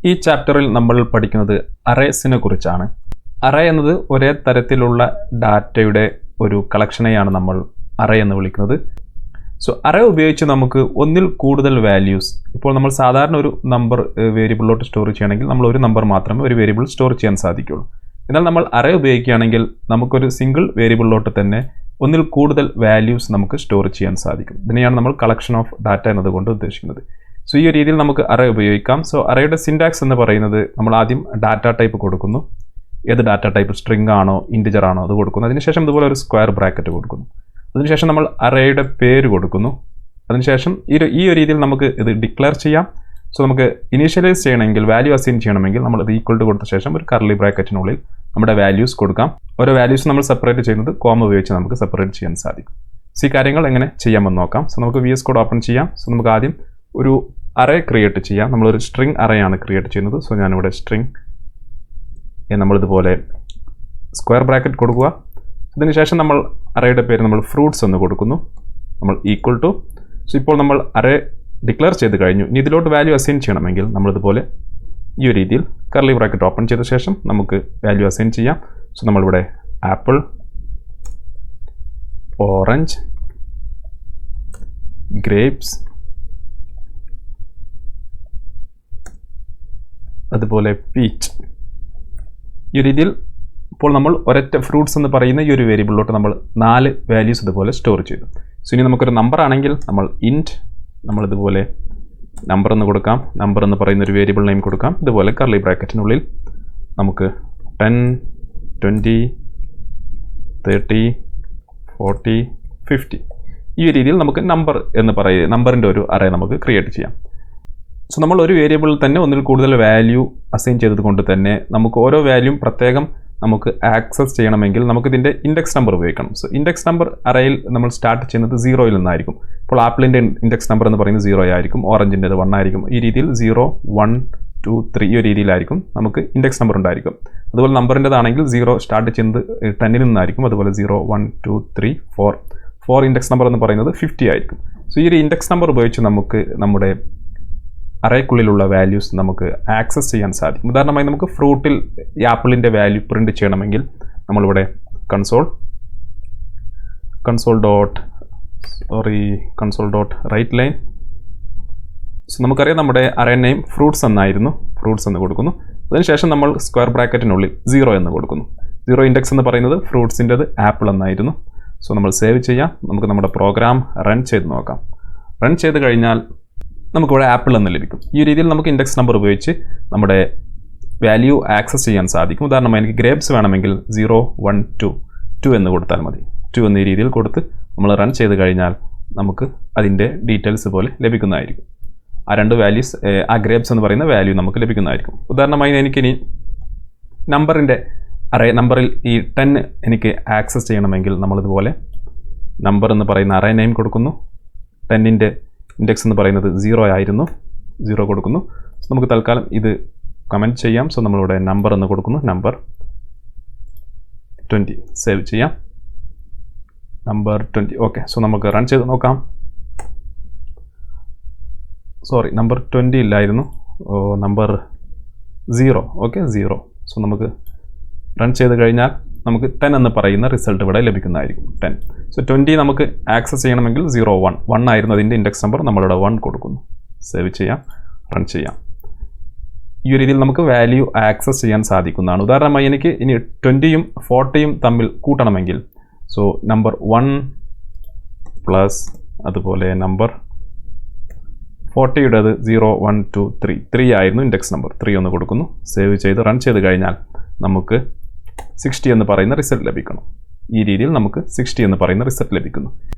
ഈ ചാപ്റ്ററിൽ നമ്മൾ പഠിക്കുന്നത് അറേസിനെ കുറിച്ചാണ്. അറേ എന്നത് ഒരേ തരത്തിലുള്ള ഡാറ്റയുടെ ഒരു കളക്ഷനെയാണ് നമ്മൾ അറേ എന്ന് വിളിക്കുന്നത്. സോ അറേ ഉപയോഗിച്ച് നമുക്ക് ഒന്നിൽ കൂടുതൽ വാല്യൂസ്, ഇപ്പോൾ നമ്മൾ സാധാരണ ഒരു നമ്പർ വേരിയബിളിലോട്ട് സ്റ്റോർ ചെയ്യണമെങ്കിൽ നമ്മൾ ഒരു നമ്പർ മാത്രമേ ഒരു വേരിയബിൾ സ്റ്റോർ ചെയ്യാൻ സാധിക്കുകയുള്ളൂ. എന്നാൽ നമ്മൾ അറേ ഉപയോഗിക്കുകയാണെങ്കിൽ നമുക്കൊരു സിംഗിൾ വേരിയബിളിലോട്ട് തന്നെ ഒന്നിൽ കൂടുതൽ വാല്യൂസ് നമുക്ക് സ്റ്റോർ ചെയ്യാൻ സാധിക്കും. ഇതിനെയാണ് നമ്മൾ കളക്ഷൻ ഓഫ് ഡാറ്റ എന്നതുകൊണ്ട് ഉദ്ദേശിക്കുന്നത്. സോ ഈ ഒരു രീതിയിൽ നമുക്ക് അറേ ഉപയോഗിക്കാം. സോ അറേയുടെ സിൻടാക്സ് എന്ന് പറയുന്നത് നമ്മൾ ആദ്യം ഡാറ്റ ടൈപ്പ് കൊടുക്കുന്നു. ഏത് ഡാറ്റ ടൈപ്പ്, സ്ട്രിംഗ് ആണോ ഇൻറ്റിജർ ആണോ അത് കൊടുക്കുന്നു. അതിനുശേഷം ഇതുപോലെ ഒരു സ്ക്വയർ ബ്രാക്കറ്റ് കൊടുക്കുന്നു. അതിനുശേഷം നമ്മൾ അറേയുടെ പേര് കൊടുക്കുന്നു. അതിനുശേഷം ഈ ഒരു രീതിയിൽ നമുക്ക് ഇത് ഡിക്ലെയർ ചെയ്യാം. സോ നമുക്ക് ഇനീഷ്യലൈസ് ചെയ്യണമെങ്കിൽ, വാല്യൂ അസൈൻ ചെയ്യണമെങ്കിൽ നമ്മൾ ഇത് ഈക്വൽ ടു കൊടുത്ത ശേഷം ഒരു കർലി ബ്രാക്കറ്റിനുള്ളിൽ നമ്മുടെ വാല്യൂസ് കൊടുക്കാം. ഓരോ വാല്യൂസ് നമ്മൾ സെപ്പറേറ്റ് ചെയ്യുന്നത് കോമ ഉപയോഗിച്ച് നമുക്ക് സെപ്പറേറ്റ് ചെയ്യാൻ സാധിക്കും. സോ ഈ കാര്യങ്ങൾ എങ്ങനെ ചെയ്യാമെന്ന് നോക്കാം. സോ നമുക്ക് VS കോഡ് ഓപ്പൺ ചെയ്യാം. സോ നമുക്ക് ആദ്യം ഒരു അറേ ക്രിയേറ്റ് ചെയ്യാം. നമ്മളൊരു സ്ട്രിംഗ് അറേ ആണ് ക്രിയേറ്റ് ചെയ്യുന്നത്. സോ ഞാനിവിടെ സ്ട്രിംഗ് നമ്മളിതുപോലെ സ്ക്വയർ ബ്രാക്കറ്റ് കൊടുക്കുക. അതിനുശേഷം നമ്മൾ അറേയുടെ പേര് നമ്മൾ ഫ്രൂട്ട്സ് എന്ന് കൊടുക്കുന്നു. നമ്മൾ ഈക്വൽ ടു. സോ ഇപ്പോൾ നമ്മൾ അറേ ഡിക്ലെയർ ചെയ്ത് കഴിഞ്ഞു. ഇനി ഇതിലോട്ട് വാല്യൂ അസൈൻ ചെയ്യണമെങ്കിൽ നമ്മളിതുപോലെ ഈ ഒരു രീതിയിൽ കർലി ബ്രാക്കറ്റ് ഓപ്പൺ ചെയ്ത ശേഷം നമുക്ക് വാല്യൂ അസൈൻ ചെയ്യാം. സോ നമ്മളിവിടെ ആപ്പിൾ, ഓറഞ്ച്, ഗ്രേപ്സ്, അതുപോലെ പീച്ച്, ഈ രീതിയിൽ ഇപ്പോൾ നമ്മൾ ഒരൊറ്റ ഫ്രൂട്ട്സ് എന്ന് പറയുന്ന ഈ ഒരു വേരിയബിളിലോട്ട് നമ്മൾ 4 വാല്യൂസ് ഇതുപോലെ സ്റ്റോർ ചെയ്തു. സോ ഇനി നമുക്കൊരു നമ്പർ ആണെങ്കിൽ നമ്മൾ ഇൻറ്റ്, നമ്മളിതുപോലെ നമ്പർ എന്ന് കൊടുക്കാം. നമ്പർ എന്ന് പറയുന്ന ഒരു വേരിയബിൾ നെയിം കൊടുക്കാം. ഇതുപോലെ കർലി ബ്രാക്കറ്റിനുള്ളിൽ നമുക്ക് 10, 20, 30, 40, 50 ഈ രീതിയിൽ നമുക്ക് നമ്പർ എന്ന് പറയുക നമ്പറിൻ്റെ ഒരു അറേ നമുക്ക് ക്രിയേറ്റ് ചെയ്യാം. സോ നമ്മൾ ഒരു വേരിയബിളിൽ തന്നെ ഒന്നിൽ കൂടുതൽ വാല്യൂ അസൈൻ ചെയ്തത് കൊണ്ട് തന്നെ നമുക്ക് ഓരോ വാല്യൂം പ്രത്യേകം നമുക്ക് ആക്സസ് ചെയ്യണമെങ്കിൽ നമുക്കിതിൻ്റെ ഇൻഡെക്സ് നമ്പർ ഉപയോഗിക്കണം. സോ ഇൻഡെക്സ് നമ്പർ അറേയിൽ നമ്മൾ സ്റ്റാർട്ട് ചെയ്യുന്നത് 0യിൽ നിന്നായിരിക്കും. ഇപ്പോൾ ആപ്പിളിൻ്റെ ഇൻഡെക്സ് നമ്പർ എന്ന് പറയുന്നത് 0 ആയിരിക്കും, ഓറഞ്ചിൻ്റെത് 1 ആയിരിക്കും. ഈ രീതിയിൽ 0, 1, 2, 3 ഈ ഒരു രീതിയിലായിരിക്കും നമുക്ക് ഇൻഡെക്സ് നമ്പർ ഉണ്ടായിരിക്കും. അതുപോലെ നമ്പറിൻ്റെതാണെങ്കിൽ 0 സ്റ്റാർട്ട് ചെയ്യുന്നത് 10ൽ നിന്നായിരിക്കും. അതുപോലെ 0, 1, 2, 3, 4 ഇൻഡെക്സ് നമ്പർ എന്ന് പറയുന്നത് 50 ആയിരിക്കും. സോ ഈ ഒരു ഇൻഡെക്സ് നമ്പർ ഉപയോഗിച്ച് നമുക്ക് നമ്മുടെ അറേക്കുള്ളിലുള്ള വാല്യൂസ് നമുക്ക് ആക്സസ് ചെയ്യാൻ സാധിക്കും. ഉദാഹരണമായി നമുക്ക് ഫ്രൂട്ടിൽ ആപ്പിളിൻ്റെ വാല്യൂ പ്രിൻറ്റ് ചെയ്യണമെങ്കിൽ നമ്മളിവിടെ console dot write line. So നമുക്കറിയാം നമ്മുടെ അറേ നെയിം ഫ്രൂട്ട്സ് എന്നായിരുന്നു. ഫ്രൂട്ട്സ് എന്ന് കൊടുക്കുന്നു. അതിനുശേഷം നമ്മൾ സ്ക്വയർ ബ്രാക്കറ്റിനുള്ളിൽ 0 എന്ന് കൊടുക്കുന്നു. 0 ഇൻഡെക്സ് എന്ന് പറയുന്നത് ഫ്രൂട്ട്സിൻ്റെത് ആപ്പിൾ എന്നായിരുന്നു. സോ നമ്മൾ സേവ് ചെയ്യാം. നമുക്ക് നമ്മുടെ പ്രോഗ്രാം റൺ ചെയ്ത് നോക്കാം. റൺ ചെയ്ത് കഴിഞ്ഞാൽ നമുക്കിവിടെ ആപ്പിൾ എന്ന് ലഭിക്കും. ഈ രീതിയിൽ നമുക്ക് ഇൻഡെക്സ് നമ്പർ ഉപയോഗിച്ച് നമ്മുടെ വാല്യൂ ആക്സസ് ചെയ്യാൻ സാധിക്കും. ഉദാഹരണമായി എനിക്ക് ഗ്രേപ്സ് വേണമെങ്കിൽ 0, 1, 2 എന്ന് കൊടുത്താൽ മതി. 2 എന്ന ഈ രീതിയിൽ കൊടുത്ത് നമ്മൾ റൺ ചെയ്ത് കഴിഞ്ഞാൽ നമുക്ക് അതിൻ്റെ ഡീറ്റെയിൽസ് പോലെ ലഭിക്കുന്നതായിരിക്കും. ആ 2 വാല്യൂസ്, ആ ഗ്രേപ്സ് എന്ന് പറയുന്ന വാല്യൂ നമുക്ക് ലഭിക്കുന്നതായിരിക്കും. ഉദാഹരണമായി എനിക്കിനി നമ്പറിൻ്റെ അറേ നമ്പറിൽ ഈ 10 എനിക്ക് ആക്സസ് ചെയ്യണമെങ്കിൽ നമ്മളിതുപോലെ നമ്പർ എന്ന് പറയുന്ന അറേ നെയിം കൊടുക്കുന്നു. 10ൻ്റെ ഇൻഡെക്സ് എന്ന് പറയുന്നത് 0 ആയിരുന്നു. 0 കൊടുക്കുന്നു. സോ നമുക്ക് തൽക്കാലം ഇത് കമൻറ്റ് ചെയ്യാം. സോ നമ്മളിവിടെ നമ്പർ എന്ന് കൊടുക്കുന്നു. നമ്പർ 20 സേവ് ചെയ്യാം. Number 20 okay. സോ നമുക്ക് റൺ ചെയ്ത് നോക്കാം. സോറി, നമ്പർ 20 ഇല്ലായിരുന്നു, നമ്പർ 0. ഓക്കെ, 0. സോ നമുക്ക് റൺ ചെയ്ത് കഴിഞ്ഞാൽ നമുക്ക് 10 എന്ന് പറയുന്ന റിസൾട്ട് ഇവിടെ ലഭിക്കുന്നതായിരിക്കും. 10. സോ 20 നമുക്ക് ആക്സസ് ചെയ്യണമെങ്കിൽ 0, 1 ആയിരുന്നു അതിൻ്റെ ഇൻഡെക്സ് നമ്പർ. നമ്മളിവിടെ 1 കൊടുക്കുന്നു. സേവ് ചെയ്യാം, റൺ ചെയ്യാം. ഈ ഒരു രീതിയിൽ നമുക്ക് വാല്യൂ ആക്സസ് ചെയ്യാൻ സാധിക്കുന്നതാണ്. ഉദാഹരണമായി എനിക്ക് ഇനി 20യും 40യും തമ്മിൽ കൂട്ടണമെങ്കിൽ സോ നമ്പർ 1 പ്ലസ് അതുപോലെ നമ്പർ 40യുടേത് 0, 1, 2, 3 ആയിരുന്നു ഇൻഡെക്സ് നമ്പർ. 3 ഒന്ന് കൊടുക്കുന്നു. സേവ് ചെയ്ത് റൺ ചെയ്ത് കഴിഞ്ഞാൽ നമുക്ക് 60 എന്ന് പറയുന്ന റിസൾട്ട് ലഭിക്കണം. ഈ രീതിയിൽ നമുക്ക് 60 എന്ന് പറയുന്ന റിസൾട്ട് ലഭിക്കുന്നു.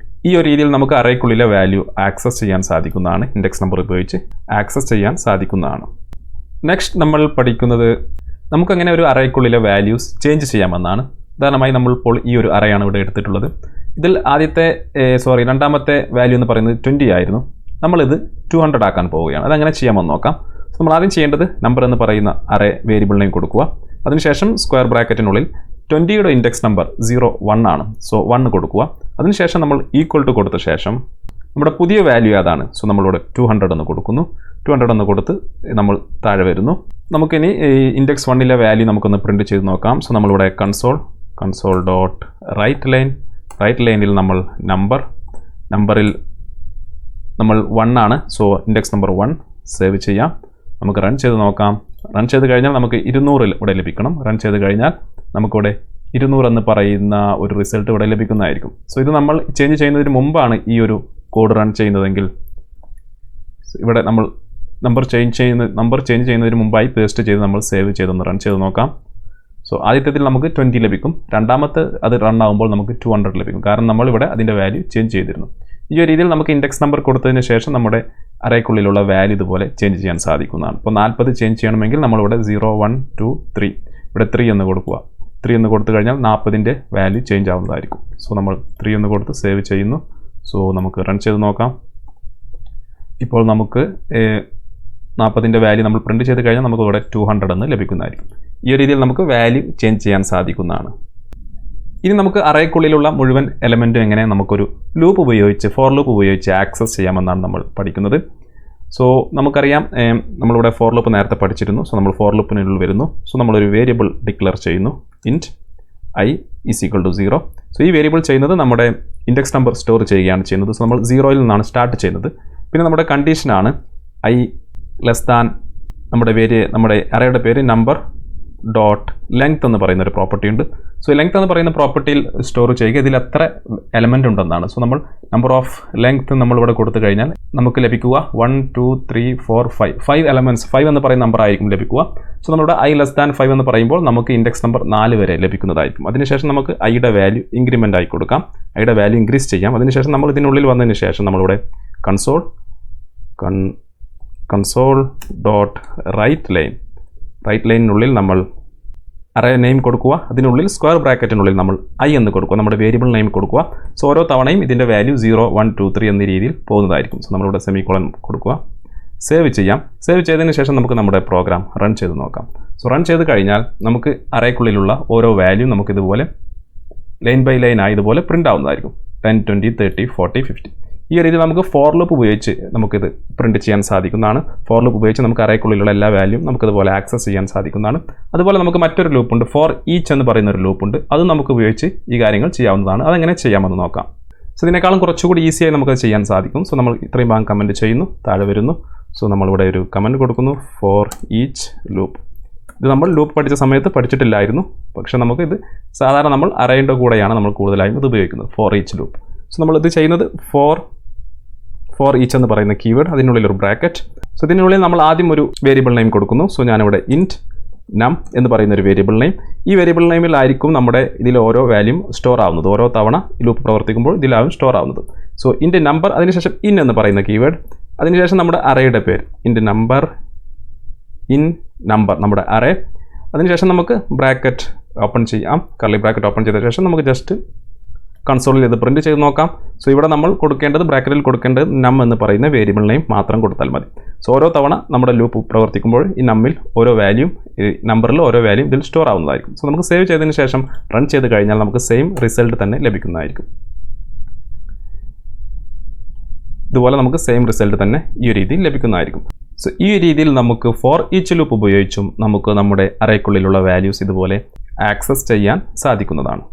ഈ ഒരു രീതിയിൽ നമുക്ക് അറേക്കുള്ളിലെ വാല്യൂ ആക്സസ് ചെയ്യാൻ സാധിക്കുന്നതാണ്. ഇൻഡെക്സ് നമ്പർ ഉപയോഗിച്ച് ആക്സസ് ചെയ്യാൻ സാധിക്കുന്നതാണ്. നെക്സ്റ്റ് നമ്മൾ പഠിക്കുന്നത് നമുക്കങ്ങനെ ഒരു അറേക്കുള്ളിലെ വാല്യൂസ് ചേഞ്ച് ചെയ്യാമെന്നാണ്. ഉദാഹരണമായി നമ്മളിപ്പോൾ ഈ ഒരു അറേയാണ് ഇവിടെ എടുത്തിട്ടുള്ളത്. ഇതിൽ രണ്ടാമത്തെ വാല്യൂ എന്ന് പറയുന്നത് 20 ആയിരുന്നു. നമ്മളിത് 200 ആക്കാൻ പോവുകയാണ്. അതങ്ങനെ ചെയ്യാമെന്ന് നോക്കാം. നമ്മൾ ആദ്യം ചെയ്യേണ്ടത് നമ്പർ എന്ന് പറയുന്ന അറേ വേരിയബിൾ നെയിം കൊടുക്കുക. അതിനുശേഷം സ്ക്വയർ ബ്രാക്കറ്റിനുള്ളിൽ 20യുടെ ഇൻഡെക്സ് നമ്പർ 0, 1 ആണ്. സോ 1 കൊടുക്കുക. അതിനുശേഷം നമ്മൾ ഈക്വൽ ടു കൊടുത്ത ശേഷം നമ്മുടെ പുതിയ വാല്യൂ ഏതാണ്? സോ നമ്മളിവിടെ 200 എന്ന് കൊടുക്കുന്നു. 200 എന്ന് കൊടുത്ത് നമ്മൾ താഴെ വരുന്നു. നമുക്കിനി ഇൻഡെക്സ് 1ലെ വാല്യൂ നമുക്കൊന്ന് പ്രിൻറ്റ് ചെയ്ത് നോക്കാം. സോ നമ്മളിവിടെ കൺസോൾ ഡോട്ട് റൈറ്റ് ലൈനിൽ നമ്മൾ നമ്പറിൽ നമ്മൾ 1 ആണ്. സോ ഇൻഡെക്സ് നമ്പർ 1 സേവ് ചെയ്യാം. നമുക്ക് റൺ ചെയ്ത് നോക്കാം. റൺ ചെയ്ത് കഴിഞ്ഞാൽ നമുക്ക് 200 ഇവിടെ ലഭിക്കണം. റൺ ചെയ്ത് കഴിഞ്ഞാൽ നമുക്കിവിടെ 200 എന്ന് പറയുന്ന ഒരു റിസൾട്ട് ഇവിടെ ലഭിക്കുന്നതായിരിക്കും. സോ ഇത് നമ്മൾ ചേഞ്ച് ചെയ്യുന്നതിന് മുമ്പാണ് ഈ ഒരു കോഡ് റൺ ചെയ്യുന്നതെങ്കിൽ ഇവിടെ നമ്മൾ നമ്പർ ചേഞ്ച് ചെയ്യുന്നതിന് മുമ്പായി പേസ്റ്റ് ചെയ്ത് നമ്മൾ സേവ് ചെയ്തൊന്ന് റൺ ചെയ്ത് നോക്കാം. സോ ആദ്യത്തിൽ നമുക്ക് 20 ലഭിക്കും. രണ്ടാമത്തെ അത് റൺ ആകുമ്പോൾ നമുക്ക് 200 ലഭിക്കും. കാരണം നമ്മളിവിടെ അതിൻ്റെ വാല്യൂ ചേഞ്ച് ചെയ്തിരുന്നു. ഈ ഒരു രീതിയിൽ നമുക്ക് ഇൻഡെക്സ് നമ്പർ കൊടുത്തതിന് ശേഷം നമ്മുടെ അറേക്കുള്ളിലുള്ള വാല്യൂ ഇതുപോലെ ചേഞ്ച് ചെയ്യാൻ സാധിക്കുന്നതാണ്. ഇപ്പോൾ 40 ചേഞ്ച് ചെയ്യണമെങ്കിൽ നമ്മളിവിടെ 0 1 2 3 ഇവിടെ 3 എന്ന് കൊടുക്കുക. 3 എന്ന് കൊടുത്തു കഴിഞ്ഞാൽ 40ൻ്റെ വാല്യൂ ചേഞ്ച് ആവുന്നതായിരിക്കും. സോ നമ്മൾ 3 എന്ന് കൊടുത്ത് സേവ് ചെയ്യുന്നു. സോ നമുക്ക് റൺ ചെയ്ത് നോക്കാം. ഇപ്പോൾ നമുക്ക് 40ൻ്റെ വാല്യൂ നമ്മൾ പ്രിൻറ്റ് ചെയ്ത് കഴിഞ്ഞാൽ നമുക്ക് ഇവിടെ 200 എന്ന് ലഭിക്കുന്നതായിരിക്കും. ഈ ഒരു രീതിയിൽ നമുക്ക് വാല്യൂ ചേഞ്ച് ചെയ്യാൻ സാധിക്കുന്നതാണ്. ഇനി നമുക്ക് അറേക്കുള്ളിലുള്ള മുഴുവൻ എലമെൻറ്റും എങ്ങനെ നമുക്കൊരു ലൂപ്പ് ഉപയോഗിച്ച് ഫോർ ലൂപ്പ് ഉപയോഗിച്ച് ആക്സസ് ചെയ്യാമെന്നാണ് നമ്മൾ പഠിക്കുന്നത്. സോ നമുക്കറിയാം നമ്മളിവിടെ ഫോർ ലൂപ്പ് നേരത്തെ പഠിച്ചിരുന്നു. സോ നമ്മൾ ഫോർ ലൂപ്പിനുള്ളിൽ വരുന്നു. സോ നമ്മളൊരു വേരിയബിൾ ഡിക്ലെയർ ചെയ്യുന്നു. ഇൻറ്റ് I = 0. സോ ഈ വേരിയബിൾ ചെയ്യുന്നത് നമ്മുടെ ഇൻഡെക്സ് നമ്പർ സ്റ്റോർ ചെയ്യുകയാണ് ചെയ്യുന്നത്. സോ നമ്മൾ 0ൽ നിന്നാണ് സ്റ്റാർട്ട് ചെയ്യുന്നത്. പിന്നെ നമ്മുടെ കണ്ടീഷനാണ് I <= നമ്മുടെ അറേയുടെ പേര് നമ്പർ ഡോട്ട് ലെങ്ത് എന്ന് പറയുന്ന ഒരു പ്രോപ്പർട്ടി ഉണ്ട്. സോ ലെങ്ത് എന്ന് പറയുന്ന പ്രോപ്പർട്ടിയിൽ സ്റ്റോർ ചെയ്യുക ഇതിൽ എത്ര എലമെൻ്റ് ഉണ്ടെന്നാണ്. സോ നമ്മൾ നമ്പർ ഓഫ് ലെങ്ത് നമ്മളിവിടെ കൊടുത്തു കഴിഞ്ഞാൽ നമുക്ക് ലഭിക്കുക 1 2 3 4 5 എലമെൻറ്റ്സ് 5 എന്ന് പറയുന്ന നമ്പർ ആയിരിക്കും ലഭിക്കുക. സോ നമ്മുടെ I <= 5 എന്ന് പറയുമ്പോൾ നമുക്ക് ഇൻഡെക്സ് നമ്പർ 4 വരെ ലഭിക്കുന്നതായിരിക്കും. അതിനുശേഷം നമുക്ക് ഐയുടെ വാല്യൂ ഇൻക്രിമെൻ്റ് ആയി കൊടുക്കാം. ഐയുടെ വാല്യൂ ഇൻക്രീസ് ചെയ്യാം. അതിനുശേഷം നമ്മൾ ഇതിനുള്ളിൽ വന്നതിന് ശേഷം നമ്മളിവിടെ കൺസോൾ ഡോട്ട് റൈറ്റ് ലൈനിനുള്ളിൽ നമ്മൾ അറേ നെയിം കൊടുക്കുക. അതിനുള്ളിൽ സ്ക്വയർ ബ്രാക്കറ്റിനുള്ളിൽ നമ്മൾ I എന്ന് കൊടുക്കുക. നമ്മുടെ വേരിയബിൾ നെയിം കൊടുക്കുക. സോ ഓരോ തവണയും ഇതിൻ്റെ വാല്യൂ 0 1 2 3 എന്ന രീതിയിൽ പോകുന്നതായിരിക്കും. സോ നമ്മളിവിടെ സെമിക്കോളൻ കൊടുക്കുക. സേവ് ചെയ്യാം. സേവ് ചെയ്തതിന് ശേഷം നമുക്ക് നമ്മുടെ പ്രോഗ്രാം റൺ ചെയ്ത് നോക്കാം. സോ റൺ ചെയ്ത് കഴിഞ്ഞാൽ നമുക്ക് അറേക്കുള്ളിലുള്ള ഓരോ വാല്യൂ നമുക്കിതുപോലെ ലൈൻ ബൈ ലൈൻ ആയി ഇതുപോലെ പ്രിൻ്റ് ആവുന്നതായിരിക്കും. 10 20 30 40 50. ഈ രീതിയിൽ നമുക്ക് ഫോർ ലൂപ്പ് ഉപയോഗിച്ച് നമുക്കിത് പ്രിൻറ്റ് ചെയ്യാൻ സാധിക്കുന്നതാണ്. ഫോർ ലൂപ്പ് ഉപയോഗിച്ച് നമുക്ക് അറേക്കുള്ളിലുള്ള എല്ലാ വാല്യൂം നമുക്കിതുപോലെ ആക്സസ് ചെയ്യാൻ സാധിക്കുന്നതാണ്. അതുപോലെ നമുക്ക് മറ്റൊരു ലൂപ്പുണ്ട്, ഫോർ ഈച്ച് എന്ന് പറയുന്ന ഒരു ലൂപ്പുണ്ട്. അത് നമുക്ക് ഉപയോഗിച്ച് ഈ കാര്യങ്ങൾ ചെയ്യാവുന്നതാണ്. അതെങ്ങനെ ചെയ്യാമെന്ന് നോക്കാം. സോ ഇതിനേക്കാളും കുറച്ചുകൂടി ഈസിയായി നമുക്കത് ചെയ്യാൻ സാധിക്കും. സോ നമ്മൾ ഇത്രയും ഭാഗം കമൻറ്റ് ചെയ്യുന്നു, താഴെ വരുന്നു. സോ നമ്മളിവിടെ ഒരു കമൻറ്റ് കൊടുക്കുന്നു, ഫോർ ഈച്ച് ലൂപ്പ്. ഇത് നമ്മൾ ലൂപ്പ് പഠിച്ച സമയത്ത് പഠിച്ചിട്ടില്ലായിരുന്നു. പക്ഷേ നമുക്കിത് സാധാരണ നമ്മൾ അറേയുടെ കൂടെയാണ് നമ്മൾ കൂടുതലായും ഇത് ഉപയോഗിക്കുന്നത്, ഫോർ ഈച്ച് ലൂപ്പ്. സോ നമ്മളിത് ചെയ്യുന്നത് ഫോർ ഈച്ച് എന്ന് പറയുന്ന കീവേഡ്, അതിനുള്ളിൽ ഒരു ബ്രാക്കറ്റ്. സോ ഇതിനുള്ളിൽ നമ്മൾ ആദ്യം ഒരു വേരിയബിൾ നെയിം കൊടുക്കുന്നു. സോ ഞാനിവിടെ ഇൻറ്റ് നം എന്ന് പറയുന്ന ഒരു വേരിയബിൾ നെയിം. ഈ വേരിയബിൾ നെയിമിലായിരിക്കും നമ്മുടെ ഇതിൽ ഓരോ വാല്യൂം സ്റ്റോർ ആവുന്നത്. ഓരോ തവണ ലൂപ്പ് പ്രവർത്തിക്കുമ്പോൾ ഇതിലാവും സ്റ്റോർ ആവുന്നത്. സോ ഇൻറ്റ് നമ്പർ, അതിനുശേഷം ഇൻ എന്ന് പറയുന്ന കീവേഡ്, അതിനുശേഷം നമ്മുടെ അറേയുടെ പേര് ഇൻറ്റ് നമ്പർ നമ്മുടെ അറേ. അതിനുശേഷം നമുക്ക് ബ്രാക്കറ്റ് ഓപ്പൺ ചെയ്യാം. കർലി ബ്രാക്കറ്റ് ഓപ്പൺ ചെയ്ത ശേഷം നമുക്ക് ജസ്റ്റ് കൺസോളിൽ ഇത് പ്രിൻറ്റ് ചെയ്ത് നോക്കാം. സോ ഇവിടെ നമ്മൾ ബ്രാക്കറ്റിൽ കൊടുക്കേണ്ടത് നം എന്ന് പറയുന്ന വേരിയബിൾ നെയിം മാത്രം കൊടുത്താൽ മതി. സോ ഓരോ തവണ നമ്മുടെ ലൂപ്പ് പ്രവർത്തിക്കുമ്പോൾ ഈ നമ്പറിൽ ഓരോ വാല്യൂം ഇതിൽ സ്റ്റോർ ആവുന്നതായിരിക്കും. സോ നമുക്ക് സേവ് ചെയ്തതിന് ശേഷം റൺ ചെയ്ത് കഴിഞ്ഞാൽ നമുക്ക് സെയിം റിസൾട്ട് തന്നെ ലഭിക്കുന്നതായിരിക്കും. ഇതുപോലെ നമുക്ക് സെയിം റിസൾട്ട് തന്നെ ഈ രീതിയിൽ ലഭിക്കുന്നതായിരിക്കും. സോ ഈ രീതിയിൽ നമുക്ക് ഫോർ ഈച്ച് ലൂപ്പ് ഉപയോഗിച്ചും നമുക്ക് നമ്മുടെ അറേക്കുള്ളിലുള്ള വാല്യൂസ് ഇതുപോലെ ആക്സസ് ചെയ്യാൻ സാധിക്കുന്നതാണ്.